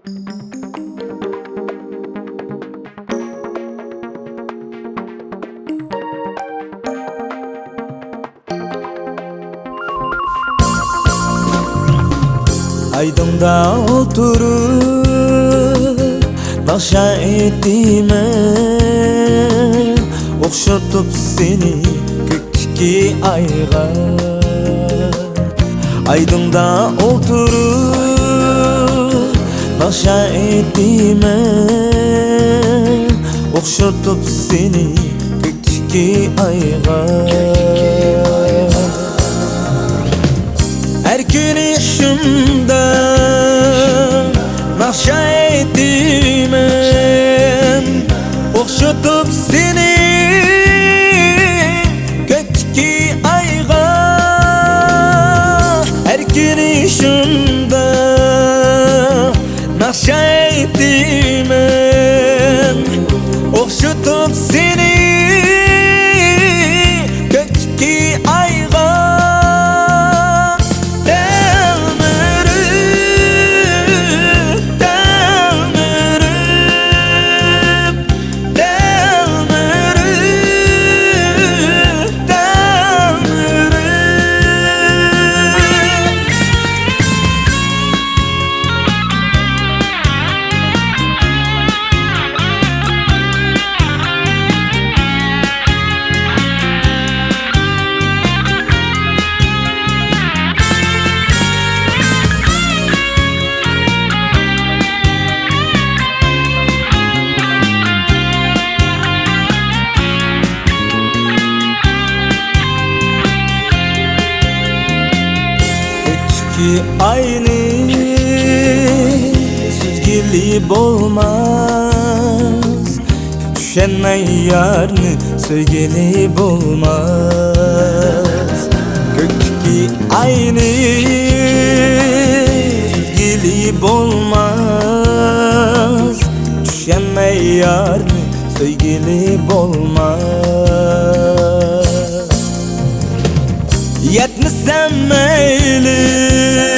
Aydın'da oturup naxsha etime, okşatıp seni gökteki ayga. Aydın'da oturup naxsha etime, okşatıp seni gökteki ayga. Her gün yaşımda naxsha etmem, okşatıp seni gökteki ayga. Her gün yaşımda naxsha etmem, okşatıp seni gökteki ayga. Ki aynı süzgili olmaz, düşenmen yarını söygeli olmaz. Gökteki aynı süzgili olmaz, düşenmen yarını söygeli olmaz. Yetmesem meyli